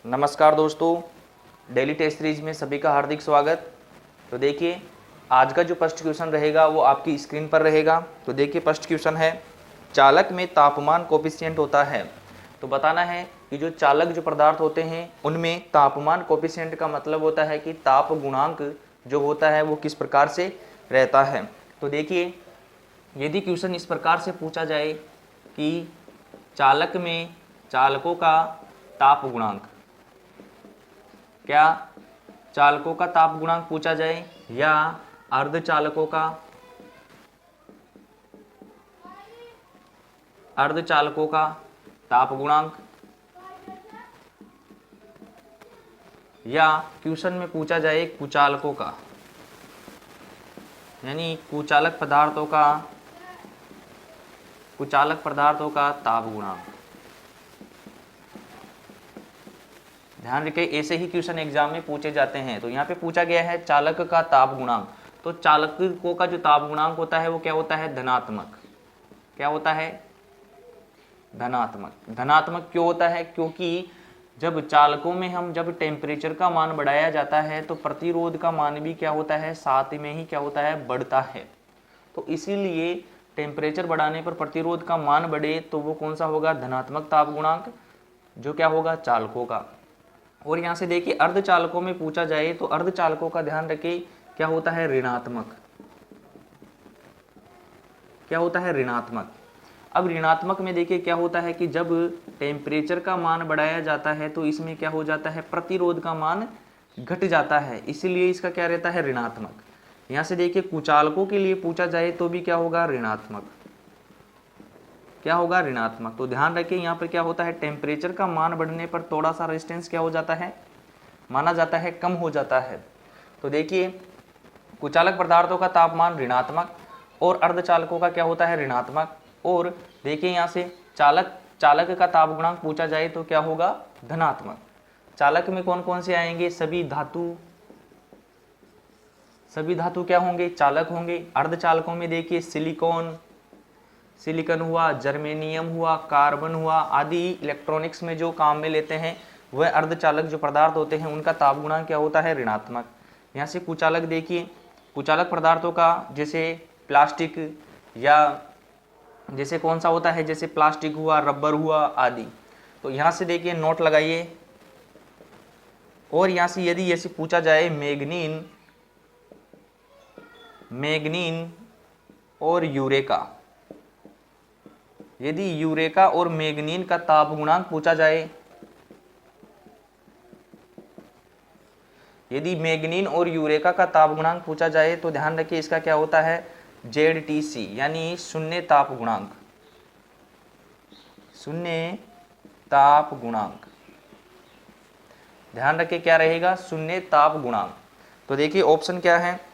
नमस्कार दोस्तों, daily test series में सभी का हार्दिक स्वागत। तो देखिए आज का जो फर्स्ट क्वेश्चन रहेगा वो आपकी स्क्रीन पर रहेगा। तो देखिए फर्स्ट क्वेश्चन है, चालक में तापमान कोफिशिएंट होता है। तो बताना है कि जो चालक जो पदार्थ होते हैं उनमें तापमान कोफिशिएंट का मतलब होता है कि ताप गुणांक जो होता है वो किस प्रकार से रहता है। तो देखिए यदि क्वेश्चन इस प्रकार से पूछा जाए कि चालक में चालकों का ताप गुणांक, क्या चालकों का ताप गुणांक पूछा जाए या अर्धचालकों का ताप गुणांक, या क्वेश्चन में पूछा जाए कुचालकों का, यानी कुचालक पदार्थों का ताप गुणांक। ध्यान रखें ऐसे ही क्वेश्चन एग्जाम में पूछे जाते हैं। तो यहाँ पे पूछा गया है चालक का ताप गुणांक। तो चालकों का जो ताप गुणांक होता है वो क्या होता है? धनात्मक। क्या होता है? धनात्मक। धनात्मक क्यों होता है? क्योंकि जब चालकों में जब टेम्परेचर का मान बढ़ाया जाता है तो प्रतिरोध का मान भी क्या होता है? साथ में ही क्या होता है? बढ़ता है। तो इसीलिए टेम्परेचर बढ़ाने पर प्रतिरोध का मान बढ़े तो वो कौन सा होगा? धनात्मक ताप गुणांक, जो क्या होगा? चालकों का। और यहाँ से देखिए अर्धचालकों में पूछा जाए तो अर्धचालकों का ध्यान रखिए क्या होता है? ऋणात्मक। क्या होता है? ऋणात्मक। अब ऋणात्मक में देखिए क्या होता है कि जब टेम्परेचर का मान बढ़ाया जाता है तो इसमें क्या हो जाता है? प्रतिरोध का मान घट जाता है, इसीलिए इसका क्या रहता है? ऋणात्मक। यहाँ से देखिए कुचालकों के लिए पूछा जाए तो भी क्या होगा? ऋणात्मक। क्या होगा? ऋणात्मक। तो ध्यान रखिए यहाँ पर क्या होता है? टेम्परेचर का मान बढ़ने पर थोड़ा सा रेजिस्टेंस क्या हो जाता है? माना जाता है कम हो जाता है। तो देखिए कुचालक पदार्थों का तापमान ऋणात्मक और अर्धचालकों का क्या होता है? ऋणात्मक। और देखिए यहाँ से चालक का ताप गुणांक पूछा जाए तो क्या होगा? धनात्मक। चालक में कौन कौन से आएंगे? सभी धातु क्या होंगे? चालक होंगे। अर्धचालकों में देखिए सिलिकॉन हुआ, जर्मेनियम हुआ, कार्बन हुआ आदि इलेक्ट्रॉनिक्स में जो काम में लेते हैं वह अर्धचालक जो पदार्थ होते हैं उनका ताप गुणांक क्या होता है? ऋणात्मक। यहाँ से कुचालक देखिए, कुचालक पदार्थों का जैसे प्लास्टिक या जैसे कौन सा होता है? जैसे प्लास्टिक हुआ, रबर हुआ आदि। तो यहाँ से देखिए नोट लगाइए। और यहाँ से यदि ऐसे पूछा जाए मैग्नीन और यूरेका, यदि यूरेका और मैग्नीन का ताप गुणांक पूछा जाए, यदि मैग्नीन और यूरेका का ताप गुणांक पूछा जाए तो ध्यान रखिए इसका क्या होता है? ZTC, यानी शून्य ताप गुणांक। शून्य ताप गुणांक, ध्यान रखिए क्या रहेगा? शून्य ताप गुणांक। तो देखिए ऑप्शन क्या है?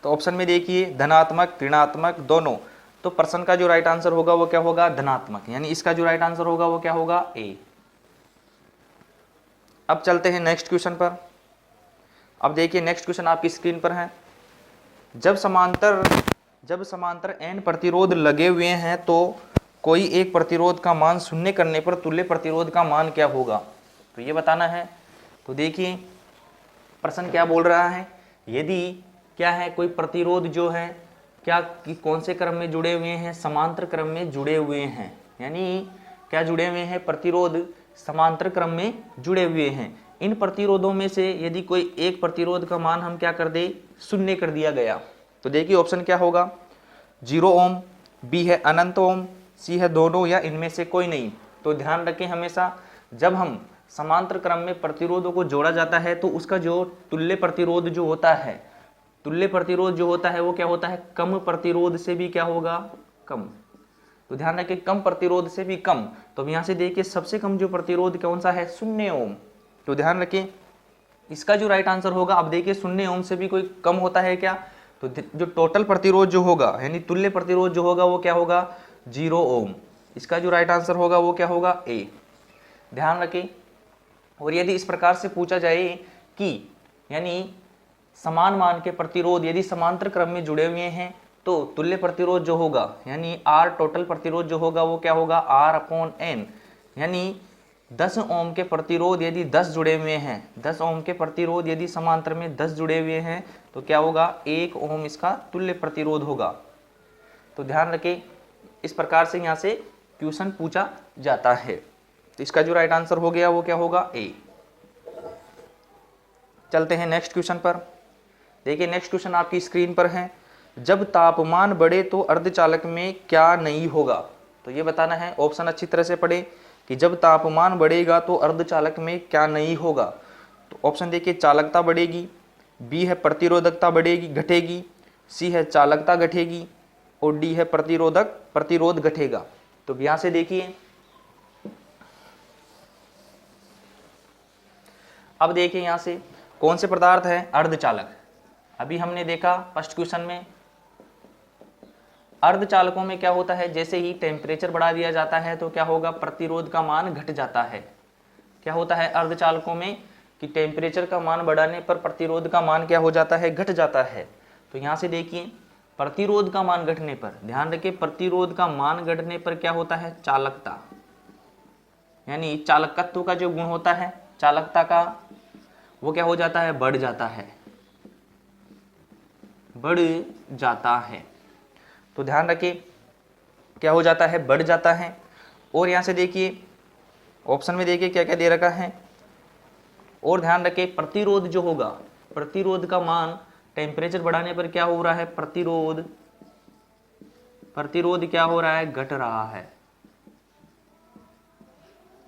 तो ऑप्शन में देखिए धनात्मक, ऋणात्मक दोनों। तो प्रश्न का जो राइट आंसर होगा वो क्या होगा? धनात्मक। यानी इसका जो राइट आंसर होगा वो क्या होगा? ए। अब चलते हैं नेक्स्ट क्वेश्चन पर। अब देखिए नेक्स्ट क्वेश्चन आपकी स्क्रीन पर है। जब समांतर n प्रतिरोध लगे हुए हैं तो कोई एक प्रतिरोध का मान शून्य करने पर तुल्य प्रतिरोध का मान क्या होगा? तो ये बताना है। तो देखिए प्रश्न क्या बोल रहा है, यदि क्या है कोई प्रतिरोध जो है क्या कि कौन से क्रम में जुड़े हुए हैं? समांतर क्रम में जुड़े हुए हैं। यानी क्या जुड़े हुए हैं? प्रतिरोध समांतर क्रम में जुड़े हुए हैं। इन प्रतिरोधों में से यदि कोई एक प्रतिरोध का मान हम क्या कर दे? शून्य कर दिया गया। तो देखिए ऑप्शन क्या होगा? 0 ओम, बी है अनंत ओम, सी है दोनों या इनमें से कोई नहीं। तो ध्यान रखें हमेशा जब हम समांतर क्रम में प्रतिरोधों को जोड़ा जाता है तो उसका जो तुल्य प्रतिरोध जो होता है, तुल्य प्रतिरोध जो होता है वो क्या होता है? कम प्रतिरोध से भी क्या होगा? कम। तो ध्यान रखें कम प्रतिरोध से भी कम। तो अब यहाँ से देखिए सबसे कम जो प्रतिरोध कौन सा है? 0 ओम। तो ध्यान रखें इसका जो राइट आंसर होगा, अब देखिए 0 ओम से भी कोई कम होता है क्या? तो जो टोटल प्रतिरोध जो होगा यानी तुल्य प्रतिरोध जो होगा वो क्या होगा? 0 ओम। इसका जो राइट आंसर होगा वो क्या होगा? ए। ध्यान रखें। और यदि इस प्रकार से पूछा जाए कि यानी समान मान के प्रतिरोध यदि समांतर क्रम में जुड़े हुए हैं तो तुल्य प्रतिरोध जो होगा यानी R टोटल प्रतिरोध जो होगा वो क्या होगा? R/N, यानी 10 ओम के प्रतिरोध यदि 10 जुड़े हुए हैं, 10 ओम के प्रतिरोध यदि समांतर में 10 जुड़े हुए हैं तो क्या होगा, 1 ओम इसका तुल्य प्रतिरोध होगा। तो ध्यान रखें, इस प्रकार से यहाँ से क्वेश्चन पूछा जाता है। तो इसका जो राइट आंसर हो गया वो क्या होगा, ए। चलते हैं नेक्स्ट क्वेश्चन पर। देखिए नेक्स्ट क्वेश्चन आपकी स्क्रीन पर है। जब तापमान बढ़े तो अर्धचालक में क्या नहीं होगा। तो ये बताना है, ऑप्शन अच्छी तरह से पढ़े कि जब तापमान बढ़ेगा तो अर्धचालक में क्या नहीं होगा। तो ऑप्शन देखिए, चालकता बढ़ेगी, बी है प्रतिरोधकता बढ़ेगी घटेगी, सी है चालकता घटेगी और डी है प्रतिरोध घटेगा। तो यहां से देखिए, अब देखिए यहां से कौन से पदार्थ है, अर्धचालक। अभी हमने देखा फर्स्ट क्वेश्चन में अर्धचालकों में क्या होता है, जैसे ही टेम्परेचर बढ़ा दिया जाता है तो क्या होगा, प्रतिरोध का मान घट जाता है। क्या होता है अर्धचालकों में कि टेम्परेचर का मान बढ़ाने पर प्रतिरोध का मान क्या हो जाता है, घट जाता है। तो यहां से देखिए, प्रतिरोध का मान घटने पर, ध्यान रखिए, प्रतिरोध का मान घटने पर क्या होता है, चालकता, यानी चालकत्व का जो गुण होता है चालकता का, वो क्या हो जाता है, बढ़ जाता है, बढ़ जाता है। तो ध्यान रखिए क्या हो जाता है, बढ़ जाता है। और यहां से देखिए ऑप्शन में देखिए क्या क्या दे रखा है। और ध्यान रखिए प्रतिरोध जो होगा, प्रतिरोध का मान टेम्परेचर बढ़ाने पर क्या हो रहा है, प्रतिरोध क्या हो रहा है, घट रहा है,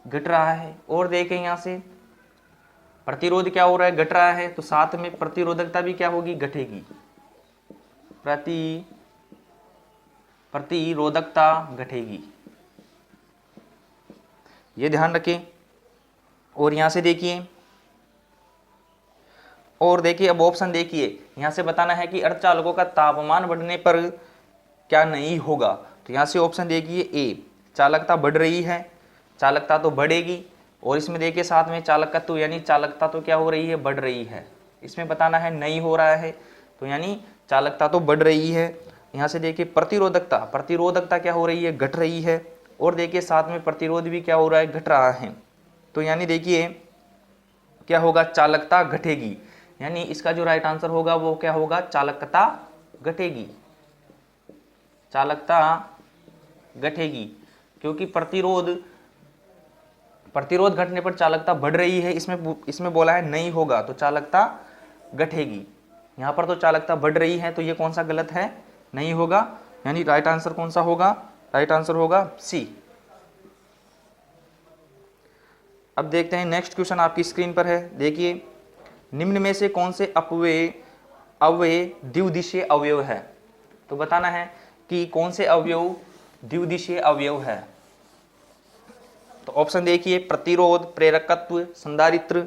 घट रहा है। और देखें यहां से प्रतिरोध क्या हो रहा है, घट रहा है, तो साथ में प्रतिरोधकता भी क्या होगी, घटेगी, प्रतिरोधकता घटेगी, ये ध्यान रखें। और यहां से देखिए, और देखिए अब ऑप्शन देखिए, यहां से बताना है कि अर्धचालकों का तापमान बढ़ने पर क्या नहीं होगा। तो यहां से ऑप्शन देखिए, ए, चालकता बढ़ रही है, चालकता तो बढ़ेगी। और इसमें देखिए साथ में चालकत्व यानी चालकता तो क्या हो रही है, बढ़ रही है। इसमें बताना है नहीं हो रहा है, तो यानी चालकता तो बढ़ रही है। यहाँ से देखिए प्रतिरोधकता, प्रतिरोधकता क्या हो रही है, घट रही है। और देखिए साथ में प्रतिरोध भी क्या हो रहा है, घट रहा है। तो यानी देखिए क्या होगा, चालकता घटेगी, यानी इसका जो राइट आंसर होगा वो क्या होगा, चालकता घटेगी, चालकता घटेगी। क्योंकि प्रतिरोध घटने पर चालकता बढ़ रही है, इसमें बोला है नहीं होगा, तो चालकता घटेगी। यहां पर तो चालकता बढ़ रही है, तो ये कौन सा गलत है, नहीं होगा, यानी राइट आंसर कौन सा होगा, राइट आंसर होगा सी। अब देखते हैं नेक्स्ट क्वेश्चन आपकी स्क्रीन पर है। देखिए निम्न में से कौन से अवयव द्विदिशीय अवयव है। तो बताना है कि कौन से अवयव द्विदिशीय अवयव है। तो ऑप्शन देखिए, प्रतिरोध, प्रेरकत्व, संधारित्र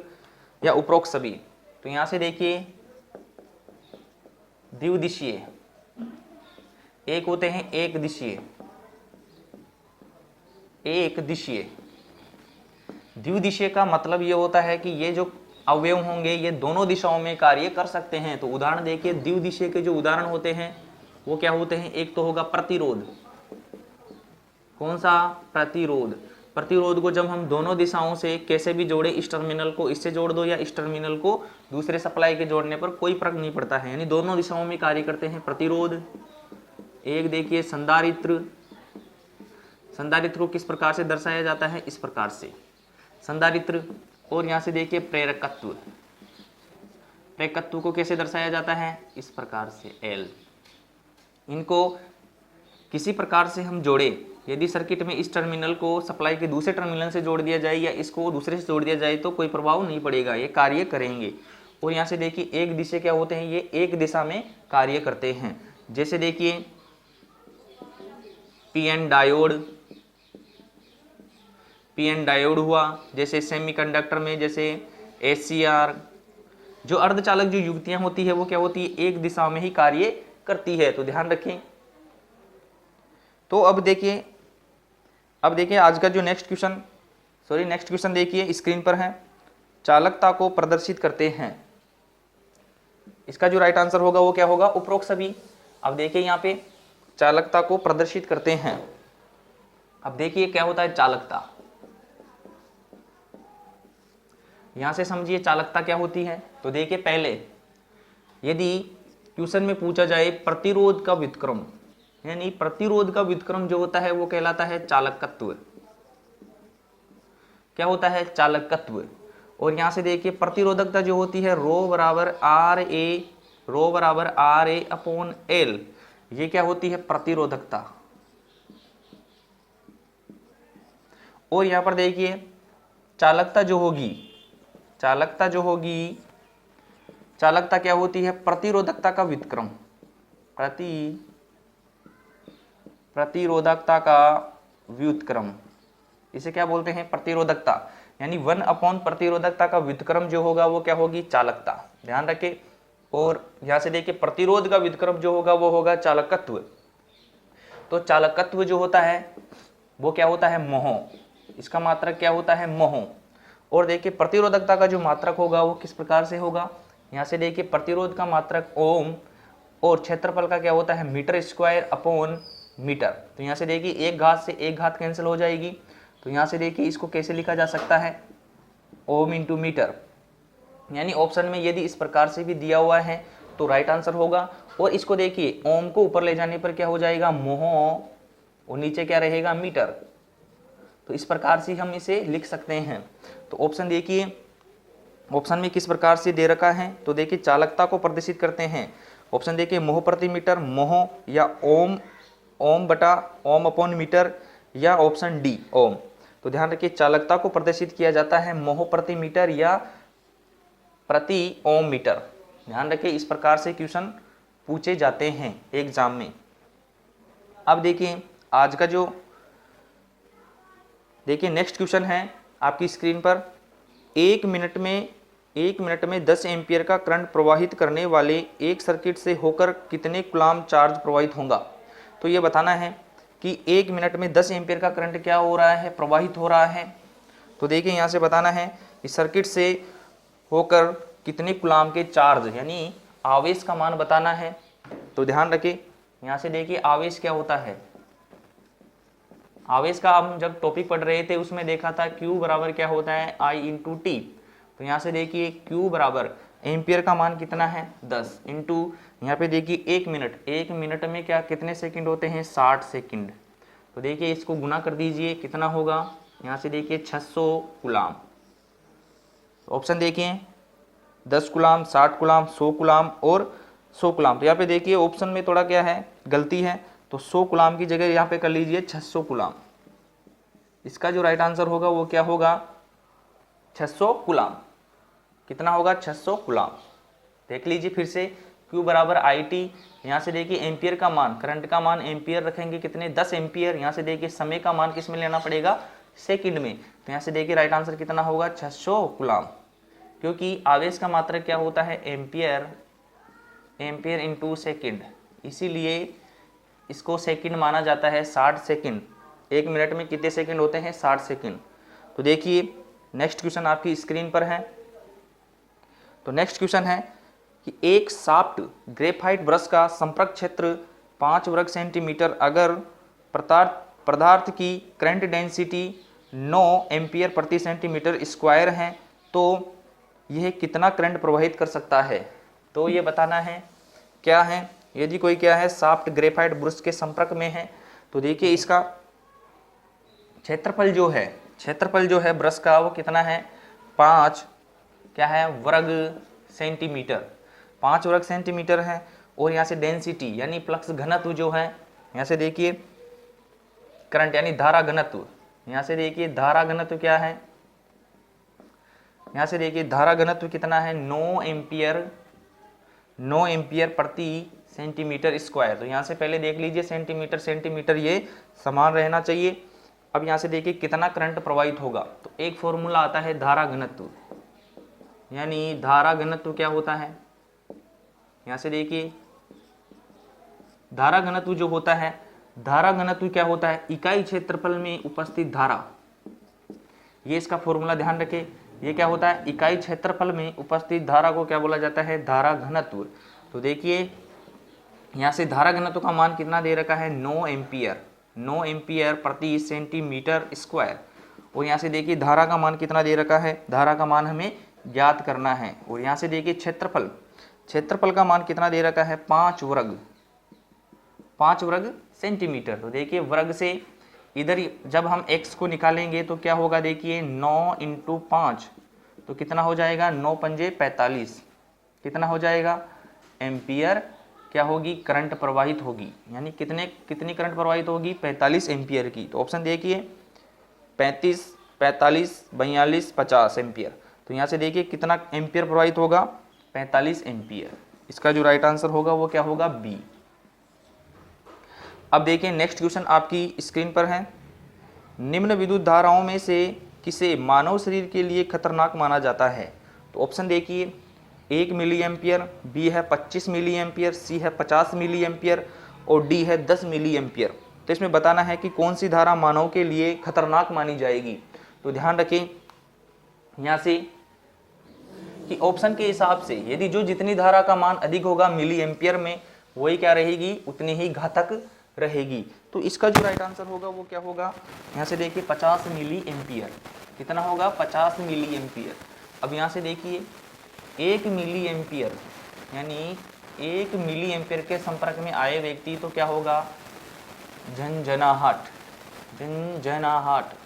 या उपरोक्त सभी। तो यहां से देखिए द्विदिशीय, एक होते हैं एक दिशीय, एक दिशीय। द्विदिशीय का मतलब ये होता है कि ये जो अवयव होंगे ये दोनों दिशाओं में कार्य कर सकते हैं। तो उदाहरण देखिए, द्विदिशीय के जो उदाहरण होते हैं वो क्या होते हैं, एक तो होगा प्रतिरोध, कौन सा, प्रतिरोध। प्रतिरोध को जब हम दोनों दिशाओं से कैसे भी जोड़े, इस टर्मिनल को इससे जोड़ दो या इस टर्मिनल को दूसरे सप्लाई के जोड़ने पर कोई फर्क नहीं पड़ता है, यानी दोनों दिशाओं में कार्य करते हैं प्रतिरोध। एक देखिए संधारित्र, संधारित्र को किस प्रकार से दर्शाया जाता है, इस प्रकार से संधारित्र। और यहां से देखिए प्रेरकत्व, प्रेरकत्व को कैसे दर्शाया जाता है, इस प्रकार से एल। इनको किसी प्रकार से हम जोड़े, यदि सर्किट में इस टर्मिनल को सप्लाई के दूसरे टर्मिनल से जोड़ दिया जाए या इसको दूसरे से जोड़ दिया जाए तो कोई प्रभाव नहीं पड़ेगा, ये कार्य करेंगे। और यहाँ से देखिए एक दिशा क्या होते हैं, ये एक दिशा में कार्य करते हैं। जैसे देखिए पीएन डायोड हुआ, जैसे सेमीकंडक्टर में जैसे एचसीआर। जो अर्धचालक जो युक्तियां होती है वो क्या होती है, एक दिशा में ही कार्य करती है। तो ध्यान रखें। तो अब देखिए आज का जो नेक्स्ट क्वेश्चन देखिए स्क्रीन पर है, चालकता को प्रदर्शित करते हैं। इसका जो राइट आंसर होगा वो क्या होगा, उपरोक्त सभी। अब देखिए यहाँ पे चालकता को प्रदर्शित करते हैं। अब देखिए क्या होता है चालकता, यहाँ से समझिए चालकता क्या होती है। तो देखिए पहले यदि क्वेश्चन में पूछा जाए प्रतिरोध का व्युत्क्रम, यानी प्रतिरोध का व्युत्क्रम जो होता है वो कहलाता है चालकत्व। क्या होता है? चालकत्व। और यहाँ से देखिए प्रतिरोधकता जो होती है रो बराबर आर ए अपॉन एल, ये क्या होती है? प्रतिरोधकता। और यहाँ पर देखिए चालकता जो होगी, चालकता क्या होती है? प्रतिरोधकता का व्युत्क्रम, प्रतिरोधकता का व्युत्क्रम, इसे क्या बोलते हैं? प्रतिरोधकता। यानी 1 अपॉन प्रतिरोधकता का व्युत्क्रम जो होगा वो क्या होगी? चालकता। ध्यान रखें। और यहां से देखिए प्रतिरोध का व्युत्क्रम जो होगा वो होगा चालकत्व। तो चालकत्व जो होता है वो क्या होता है? मोह। इसका मात्रक क्या होता है? मोह। और देखिए प्रतिरोधकता का जो मात्रक होगा वो किस प्रकार से होगा? यहाँ से देखिए प्रतिरोध का मात्रक ओम और क्षेत्रफल का क्या होता है? Meter square upon meter. तो यहाँ से देखिए एक घात से एक घात कैंसिल हो जाएगी। तो यहाँ से देखिए इसको कैसे लिखा जा सकता है? Ohm into meter. यानी ऑप्शन में यदि इस प्रकार से भी दिया हुआ है तो राइट आंसर होगा। और इसको देखिए ओम को ऊपर ले जाने पर क्या हो जाएगा? मोह, और नीचे क्या रहेगा? मीटर। तो इस प्रकार से हम इसे लिख सकते हैं। तो ऑप्शन देखिए, ऑप्शन में किस प्रकार से दे रखा है? तो देखिए चालकता को प्रदर्शित करते हैं। ऑप्शन देखिए मोह प्रति मीटर, मोह या ओम बटा ओम अपॉन मीटर, या ऑप्शन डी ओम। तो ध्यान रखिए चालकता को प्रदर्शित किया जाता है मोह प्रति मीटर या प्रति ओम मीटर। ध्यान रखिए इस प्रकार से क्वेश्चन पूछे जाते हैं एग्जाम में। अब देखिए आज का जो देखिए नेक्स्ट क्वेश्चन है आपकी स्क्रीन पर। 1 मिनट में 10 एम्पियर का करंट प्रवाहित करने वाले एक सर्किट से होकर कितने कूलाम चार्ज प्रवाहित होगा। तो ये बताना है कि 1 मिनट में 10 एम्पियर का करंट क्या हो रहा है? प्रवाहित हो रहा है। तो देखिए यहाँ से बताना है इस सर्किट से होकर कितने कूलाम के चार्ज, यानी आवेश का मान बताना है। तो ध्यान रखिए यहाँ से देखिए आवेश क्या होता है? आवेश का हम जब टॉपिक पढ़ रहे थे उसमें देखा था Q बराबर क्या होता है? I into T. तो यहाँ से देखिए Q बराबर एम्पियर का मान कितना है? 10 इंटू यहाँ पे देखिए 1 मिनट में क्या कितने सेकंड होते हैं? 60 सेकंड। तो देखिए इसको गुना कर दीजिए, कितना होगा? यहाँ से देखिए 600 कूलाम। ऑप्शन देखिए 10 कूलाम, 60 कूलाम, 100 कूलाम और 100 कूलाम। तो यहाँ पे देखिए ऑप्शन में थोड़ा क्या है? गलती है। तो 100 कूलाम की जगह यहाँ पे कर लीजिए 600 कूलाम। इसका जो राइट आंसर होगा वो क्या होगा? 600 कूलाम। कितना होगा? 600 कूलाम। देख लीजिए फिर से Q बराबर IT। यहाँ से देखिए एम्पियर का मान, करंट का मान एम्पियर रखेंगे कितने? 10 एम्पियर। यहाँ से देखिए समय का मान किस में लेना पड़ेगा? सेकंड में। तो यहाँ से देखिए राइट आंसर कितना होगा? 600 कूलाम। क्योंकि आवेश का मात्रक क्या होता है? एम्पियर इंटू सेकेंड, इसीलिए इसको सेकंड माना जाता है। 60 सेकंड। 1 मिनट में कितने सेकंड होते हैं? 60 सेकंड। तो देखिए नेक्स्ट क्वेश्चन आपकी स्क्रीन पर है। तो नेक्स्ट क्वेश्चन है कि एक साफ्ट ग्रेफाइट ब्रश का संपर्क क्षेत्र 5 वर्ग सेंटीमीटर अगर पदार्थ की करंट डेंसिटी 9 एम्पियर प्रति सेंटीमीटर स्क्वायर है तो यह कितना करंट प्रवाहित कर सकता है। तो ये बताना है क्या है। यदि कोई क्या है साफ्ट ग्रेफाइट ब्रश के संपर्क में है तो देखिए इसका क्षेत्रफल जो है ब्रश का वो कितना है? 5 क्या है? वर्ग सेंटीमीटर। 5 वर्ग सेंटीमीटर है। और यहाँ से डेंसिटी यानी फ्लक्स घनत्व जो है, यहाँ से देखिए करंट यानी धारा घनत्व, यहाँ से देखिए धारा घनत्व क्या है? यहाँ से देखिए धारा घनत्व कितना है? 9 एम्पियर प्रति सेंटीमीटर स्क्वायर। तो यहाँ से पहले देख लीजिए सेंटीमीटर ये समान रहना चाहिए। अब यहाँ से देखिए कितना करंट प्रवाहित होगा। तो एक फॉर्मूला आता है धारा घनत्व, यानी धारा घनत्व क्या होता है? यहाँ से देखिए धारा घनत्व जो होता है, धारा घनत्व क्या होता है? इकाई क्षेत्रफल में उपस्थित धारा। ये इसका फॉर्मूला ध्यान रखें। ये क्या होता है? इकाई क्षेत्रफल में उपस्थित धारा को क्या बोला जाता है? धारा घनत्व। तो देखिए यहाँ से धारा घनत्व का मान कितना दे रखा है? 9 एम्पियर प्रति सेंटीमीटर स्क्वायर। और यहाँ से देखिए धारा का मान कितना दे रखा है? धारा का मान हमें ज्ञात करना है। और यहाँ से देखिए क्षेत्रफल, क्षेत्रफल का मान कितना दे रखा है 5 वर्ग, 5 वर्ग सेंटीमीटर। तो देखिए वर्ग से इधर जब हम x को निकालेंगे तो क्या होगा, देखिए 9 × 5 तो कितना हो जाएगा, 9 पंजे 45, कितना हो जाएगा एम्पियर क्या होगी, करंट प्रवाहित होगी। यानी कितनी करंट प्रवाहित होगी, 45 एम्पियर की। तो ऑप्शन देखिए 35, 45, 42, 50 एम्पियर। तो यहाँ से देखिए कितना एम्पियर प्रवाहित होगा, 45 एम्पियर। इसका जो राइट आंसर होगा वो क्या होगा, बी। अब देखिए नेक्स्ट क्वेश्चन आपकी स्क्रीन पर है। निम्न विद्युत धाराओं में से किसे मानव शरीर के लिए खतरनाक माना जाता है। तो ऑप्शन देखिए 1 मिली एम्पियर, बी है 25 मिली एम्पियर, सी है 50 मिली एम्पियर और डी है 10 मिली एम्पियर। तो इसमें बताना है कि कौन सी धारा मानव के लिए खतरनाक मानी जाएगी। तो ध्यान रखें यहाँ से कि ऑप्शन के हिसाब से यदि जो जितनी धारा का मान अधिक होगा मिली एम्पियर में, वही क्या रहेगी, उतनी ही घातक रहेगी। तो इसका जो राइट आंसर होगा वो क्या होगा, यहाँ से देखिए 50 मिली एम्पियर। कितना होगा, 50 मिली एम्पियर। अब यहाँ से देखिए 1 मिली एम्पियर, यानी 1 मिली एम्पियर के संपर्क में आए व्यक्ति तो क्या होगा, झंझनाहट, झंझनाहट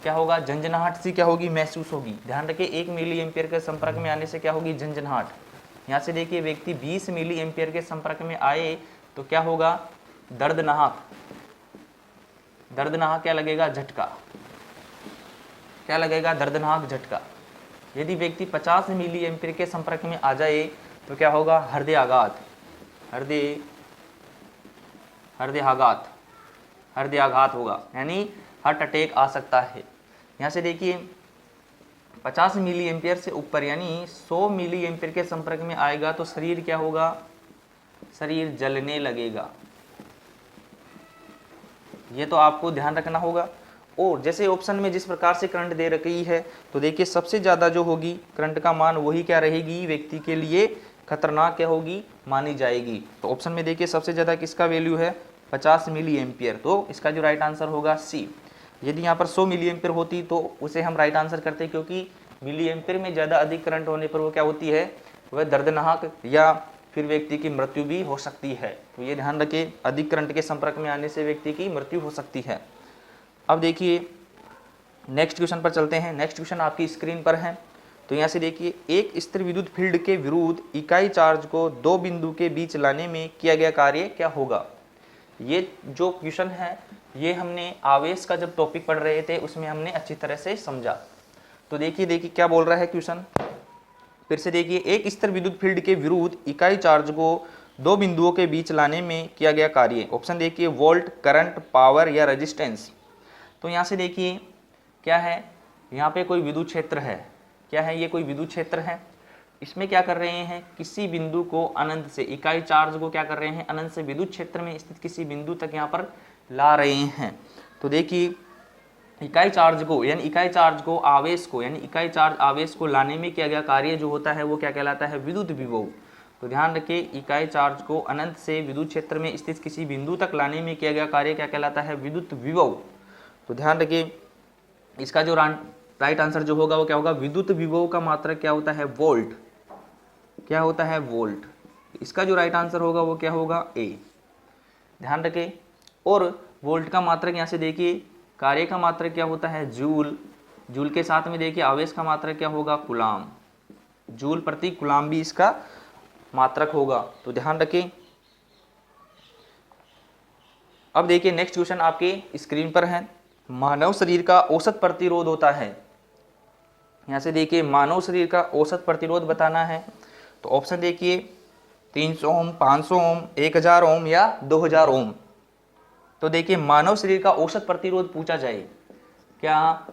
क्या होगा, झंझनाहट सी क्या होगी, महसूस होगी। ध्यान रखिए 1 मिली एम्पियर के संपर्क में आने से क्या होगी, झंझनाहट। यहाँ से देखिए व्यक्ति 20 मिली एम्पियर के संपर्क में आए तो क्या होगा, दर्दनाक, दर्दनाक क्या लगेगा, झटका, क्या लगेगा, दर्दनाक झटका। यदि व्यक्ति 50 मिली एम्पियर के संपर्क में आ जाए तो क्या होगा, हृदय आघात, हृदय आघात होगा, यानी हार्ट अटैक आ सकता है। यहाँ से देखिए 50 मिली एम्पियर से ऊपर यानी 100 मिली एम्पियर के संपर्क में आएगा तो शरीर क्या होगा, शरीर जलने लगेगा। ये तो आपको ध्यान रखना होगा। और जैसे ऑप्शन में जिस प्रकार से करंट दे रखी है तो देखिए सबसे ज़्यादा जो होगी करंट का मान वही क्या रहेगी, व्यक्ति के लिए खतरनाक क्या होगी, मानी जाएगी। तो ऑप्शन में देखिए सबसे ज़्यादा किसका वैल्यू है, 50 मिली एम्पियर। तो इसका जो राइट आंसर होगा सी। यदि यहाँ पर 100 मिली एम्पियर होती तो उसे हम राइट आंसर करते, क्योंकि मिली एम्पियर में ज़्यादा अधिक करंट होने पर वो क्या होती है, वह दर्दनाक या फिर व्यक्ति की मृत्यु भी हो सकती है। तो ये ध्यान रखें, अधिक करंट के संपर्क में आने से व्यक्ति की मृत्यु हो सकती है। अब देखिए नेक्स्ट क्वेश्चन पर चलते हैं। नेक्स्ट क्वेश्चन आपकी स्क्रीन पर है। तो यहाँ से देखिए एक स्थिर विद्युत फील्ड के विरुद्ध इकाई चार्ज को दो बिंदु के बीच लाने में किया गया कार्य क्या होगा। ये जो क्वेश्चन है ये हमने आवेश का जब टॉपिक पढ़ रहे थे उसमें हमने अच्छी तरह से समझा। तो देखिए क्या बोल रहा है क्वेश्चन, फिर से देखिए एक स्थिर विद्युत फील्ड के विरुद्ध इकाई चार्ज को दो बिंदुओं के बीच लाने में किया गया कार्य। ऑप्शन देखिए वोल्ट, करंट, पावर या रेजिस्टेंस। तो यहाँ से देखिए क्या है, यहाँ पे कोई विद्युत क्षेत्र है, क्या है ये, कोई विद्युत क्षेत्र है। इसमें क्या कर रहे हैं, किसी बिंदु को अनंत से, इकाई चार्ज को क्या कर रहे हैं, अनंत से विद्युत क्षेत्र में स्थित किसी बिंदु तक यहाँ पर ला रहे हैं। तो देखिए इकाई चार्ज को यानी इकाई चार्ज को आवेश को यानी इकाई चार्ज आवेश को लाने में किया गया कार्य जो होता है वो क्या कहलाता है, विद्युत विभव। तो ध्यान रखिए इकाई चार्ज को अनंत से विद्युत क्षेत्र में स्थित किसी बिंदु तक लाने में किया गया कार्य क्या कहलाता है, विद्युत विभव। तो ध्यान रखिए इसका जो राइट आंसर जो होगा वो क्या होगा, विद्युत विभव का मात्रक क्या होता है, वोल्ट। क्या होता है, वोल्ट। इसका जो राइट आंसर होगा वो क्या होगा, ए। ध्यान रखें। और वोल्ट का मात्रक यहाँ से देखिए, कार्य का मात्रक क्या होता है, जूल। जूल के साथ में देखिए आवेश का मात्रक क्या होगा, कूलाम। जूल प्रति कूलाम भी इसका मात्रक होगा। तो ध्यान रखें। अब देखिए नेक्स्ट क्वेश्चन आपके स्क्रीन पर है। मानव शरीर का औसत प्रतिरोध होता है, यहाँ से देखिए मानव शरीर का औसत प्रतिरोध बताना है। तो ऑप्शन देखिए 300 ओम, 500 ओम, 1000 ओम या 2000 ओम। तो देखिए मानव शरीर का औसत प्रतिरोध पूछा जाए, क्या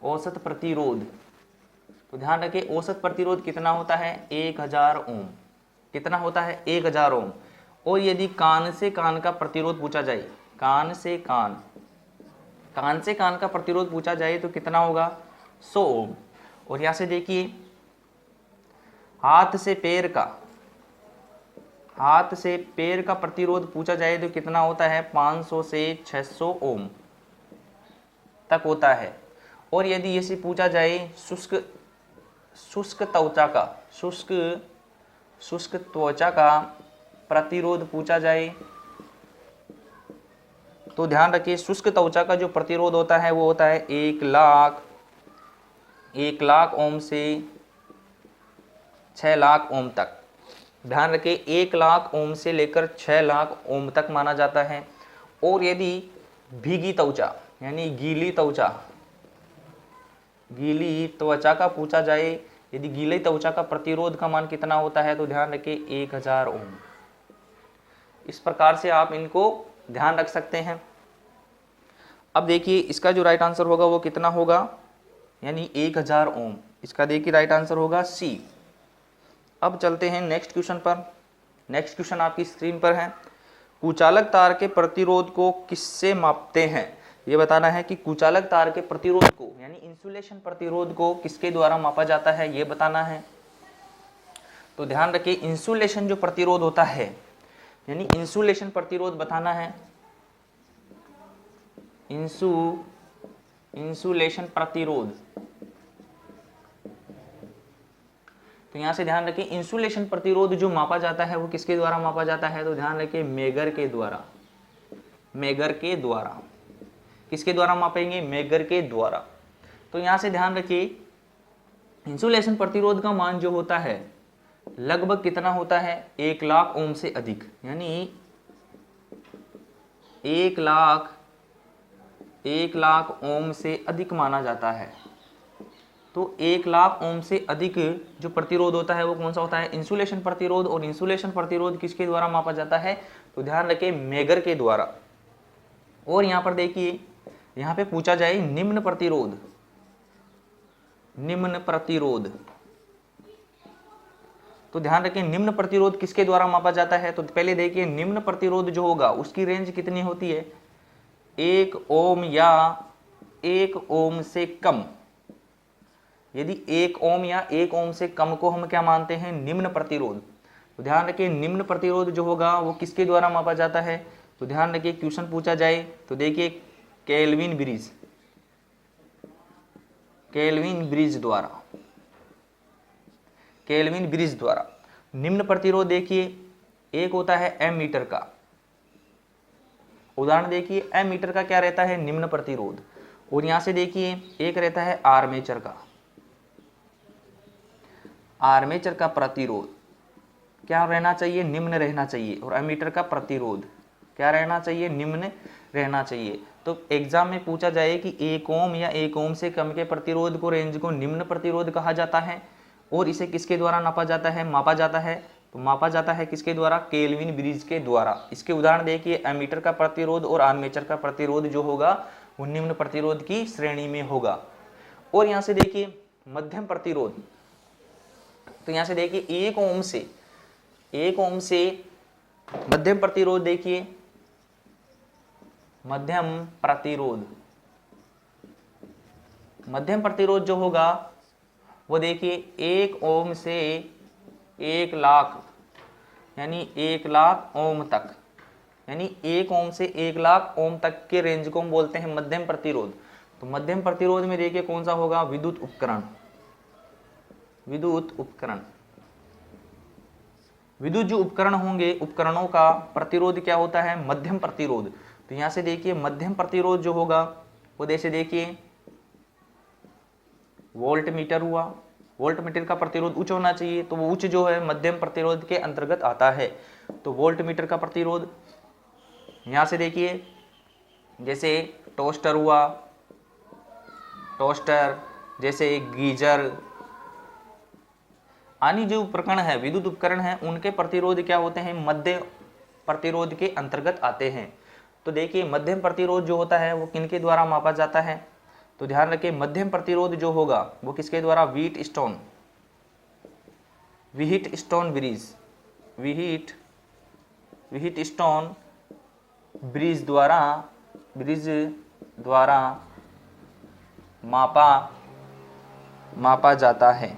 औसत प्रतिरोध। तो ध्यान रखिए औसत प्रतिरोध कितना होता है, 1000 ओम। कितना होता है, 1000 ओम। और यदि कान से कान का प्रतिरोध पूछा जाए, कान से कान का प्रतिरोध पूछा जाए तो कितना होगा, 100 ओम। और यहाँ से देखिए हाथ से पैर का प्रतिरोध पूछा जाए तो कितना होता है, 500 से 600 ओम तक होता है। और यदि इसे पूछा जाए शुष्क त्वचा का शुष्क त्वचा का प्रतिरोध पूछा जाए, तो ध्यान रखिए शुष्क त्वचा का जो प्रतिरोध होता है वो होता है 1 लाख ओम से 6 लाख ओम तक। ध्यान रखिए 1 लाख ओम से लेकर 6 लाख ओम तक माना जाता है। और यदि भीगी त्वचा यानी गीली त्वचा का पूछा जाए, यदि गीली त्वचा का प्रतिरोध का मान कितना होता है, तो ध्यान रखिए 1000 ओम। इस प्रकार से आप इनको ध्यान रख सकते हैं। अब देखिए इसका जो राइट आंसर होगा वो कितना होगा, यानी 1000 ओम। इसका देखिए राइट आंसर होगा सी। अब चलते हैं नेक्स्ट क्वेश्चन पर। नेक्स्ट क्वेश्चन आपकी स्क्रीन पर है। कुचालक तार के प्रतिरोध को किससे मापते हैं? ये बताना है कि कुचालक तार के प्रतिरोध को यानी इंसुलेशन प्रतिरोध को किसके द्वारा मापा जाता है, ये बताना है। तो ध्यान रखिए इंसुलेशन जो प्रतिरोध होता है यानी इंसुलेशन प्रतिरोध बताना है। इंसुलेशन प्रतिरोध, तो यहां से ध्यान रखिए इंसुलेशन प्रतिरोध जो मापा जाता है वो किसके द्वारा मापा जाता है, तो ध्यान रखिए मेगर के द्वारा। किसके द्वारा मापेंगे? मेगर के द्वारा। तो यहां से ध्यान रखिए इंसुलेशन प्रतिरोध का मान जो होता है लगभग कितना होता है, 1 लाख ओम से अधिक, यानी 1 लाख ओम से अधिक माना जाता है। तो 1 लाख ओम से अधिक जो प्रतिरोध होता है वो कौन सा होता है? इंसुलेशन प्रतिरोध। और इंसुलेशन प्रतिरोध किसके द्वारा मापा जाता है, तो ध्यान रखिए मेगर के द्वारा। और यहाँ पर देखिए यहाँ पे पूछा जाए निम्न प्रतिरोध, तो ध्यान रखिए निम्न प्रतिरोध किसके द्वारा मापा जाता है। तो पहले देखिए निम्न प्रतिरोध जो होगा उसकी रेंज कितनी होती है, 1 ओम या 1 ओम से कम। यदि 1 ओम या 1 ओम से कम को हम क्या मानते हैं, निम्न प्रतिरोध। तो ध्यान रखिए निम्न प्रतिरोध जो होगा वो किसके द्वारा मापा जाता है, तो ध्यान रखिए क्वेश्चन पूछा जाए तो देखिए केल्विन ब्रिज द्वारा निम्न प्रतिरोध देखिए एक होता है एम मीटर का। उदाहरण देखिए एम मीटर का क्या रहता है, निम्न प्रतिरोध। और यहां से देखिए एक रहता है आर्मेचर का प्रतिरोध क्या रहना चाहिए, निम्न रहना चाहिए। और एमीटर का प्रतिरोध क्या रहना चाहिए, निम्न रहना चाहिए। तो एग्जाम में पूछा जाए कि 1 ओम या 1 ओम से कम के प्रतिरोध को रेंज को निम्न प्रतिरोध कहा जाता है। और इसे किसके द्वारा मापा जाता है, तो मापा जाता है किसके द्वारा, केल्विन ब्रिज के द्वारा। इसके उदाहरण देखिए एमीटर का प्रतिरोध और आर्मेचर का प्रतिरोध जो होगा वो निम्न प्रतिरोध की श्रेणी में होगा। और यहाँ से देखिए मध्यम प्रतिरोध, तो यहाँ से देखिए 1 ओम से मध्यम प्रतिरोध देखिए मध्यम प्रतिरोध जो होगा वो देखिए 1 ओम से 1 लाख यानी 1 लाख ओम तक, यानी 1 ओम से 1 लाख ओम तक के रेंज को हम बोलते हैं मध्यम प्रतिरोध। तो मध्यम प्रतिरोध में देखिए कौन सा होगा, विद्युत जो उपकरण होंगे उपकरणों का प्रतिरोध क्या होता है, मध्यम प्रतिरोध। तो यहां से देखिए मध्यम प्रतिरोध जो होगा वो जैसे देखिए वोल्ट मीटर हुआ, वोल्ट मीटर का प्रतिरोध उच्च होना चाहिए, तो वो उच्च जो है मध्यम प्रतिरोध के अंतर्गत आता है। तो वोल्ट मीटर का प्रतिरोध यहां से देखिए जैसे टोस्टर हुआ, जैसे गीजर, अन्य जो उपकरण है विद्युत उपकरण है उनके प्रतिरोध क्या होते हैं, मध्य प्रतिरोध के अंतर्गत आते हैं। तो देखिए मध्यम प्रतिरोध जो होता है वो किनके द्वारा मापा जाता है, तो ध्यान रखिए मध्यम प्रतिरोध जो होगा वो किसके द्वारा, व्हीट स्टोन ब्रिज द्वारा मापा जाता है।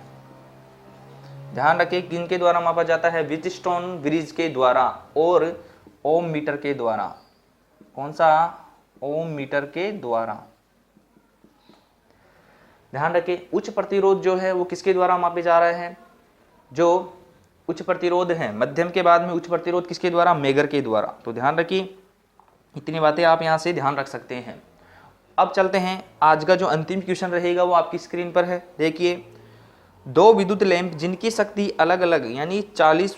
ध्यान रखिए किनके द्वारा मापा जाता है, व्हीटस्टोन ब्रिज के द्वारा और ओम मीटर के द्वारा। कौन सा, ओम मीटर के द्वारा। ध्यान रखें उच्च प्रतिरोध जो है वो किसके द्वारा मापे जा रहे हैं, जो उच्च प्रतिरोध है, मध्यम के बाद में उच्च प्रतिरोध किसके द्वारा, मेगर के द्वारा। तो ध्यान रखिए, इतनी बातें आप यहाँ से ध्यान रख सकते हैं। अब चलते हैं, आज का जो अंतिम क्वेश्चन रहेगा वो आपकी स्क्रीन पर है। देखिए, दो विद्युत लैंप जिनकी शक्ति अलग अलग यानी 40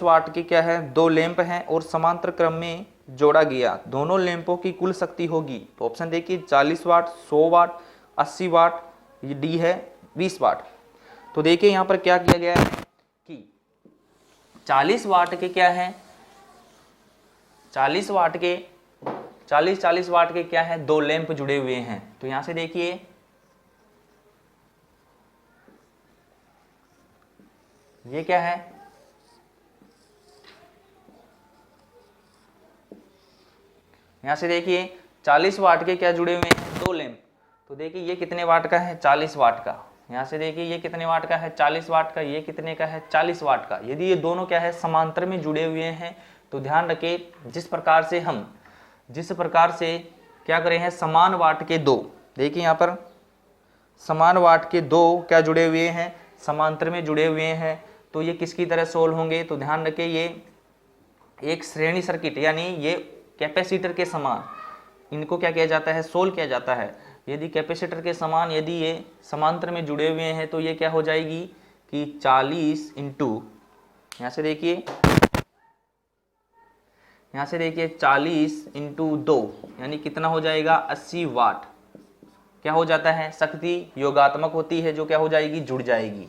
वाट के क्या है, दो लैंप हैं और समांतर क्रम में जोड़ा गया, दोनों लैंपों की कुल शक्ति होगी। तो ऑप्शन देखिए 40 वाट, 100 वाट, 80 वाट, ये डी है 20 वाट। तो देखिए यहाँ पर क्या किया गया है कि 40 वाट के क्या है, 40 वाट के क्या है, दो लैंप जुड़े हुए हैं। तो यहां से देखिए ये क्या है, यहां से देखिए 40 वाट के क्या जुड़े हुए हैं, दो लैंप। तो देखिए ये कितने वाट का है, 40 वाट का। यहां से देखिए ये कितने वाट का है, 40 वाट का। ये कितने का है, 40 वाट का। यदि ये दोनों क्या है, समांतर में जुड़े हुए हैं, तो ध्यान रखें जिस प्रकार से क्या करे हैं, समान वाट के दो, देखिए यहाँ पर समान वाट के दो क्या जुड़े हुए हैं, समांतर में जुड़े हुए हैं। तो ये किसकी तरह सोल्व होंगे, तो ध्यान रखें ये एक श्रेणी सर्किट यानी ये कैपेसिटर के समान, इनको क्या किया जाता है, सोल्व किया जाता है। यदि कैपेसिटर के समान यदि ये समांतर में जुड़े हुए हैं तो ये क्या हो जाएगी कि 40 इंटू, यहाँ से देखिए 40 इंटू 2 यानी कितना हो जाएगा, 80 वाट क्या हो जाता है, शक्ति योगात्मक होती है जो क्या हो जाएगी, जुड़ जाएगी।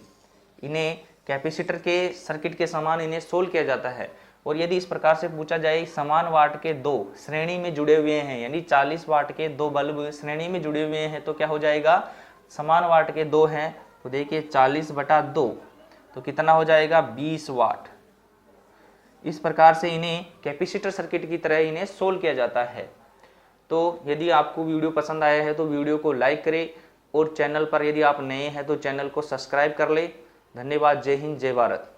इन्हें कैपेसिटर के सर्किट के समान इन्हें सोल्व किया जाता है। और यदि इस प्रकार से पूछा जाए समान वाट के दो श्रेणी में जुड़े हुए हैं यानी 40 वाट के दो बल्ब श्रेणी में जुड़े हुए हैं तो क्या हो जाएगा, समान वाट के दो हैं तो देखिए 40/2 तो कितना हो जाएगा, 20 वाट। इस प्रकार से इन्हें कैपेसिटर सर्किट की तरह इन्हें सोल्व किया जाता है। तो यदि आपको वीडियो पसंद आया है तो वीडियो को लाइक करें और चैनल पर यदि आप नए हैं तो चैनल को सब्सक्राइब कर लें। धन्यवाद। जय हिंद, जय भारत।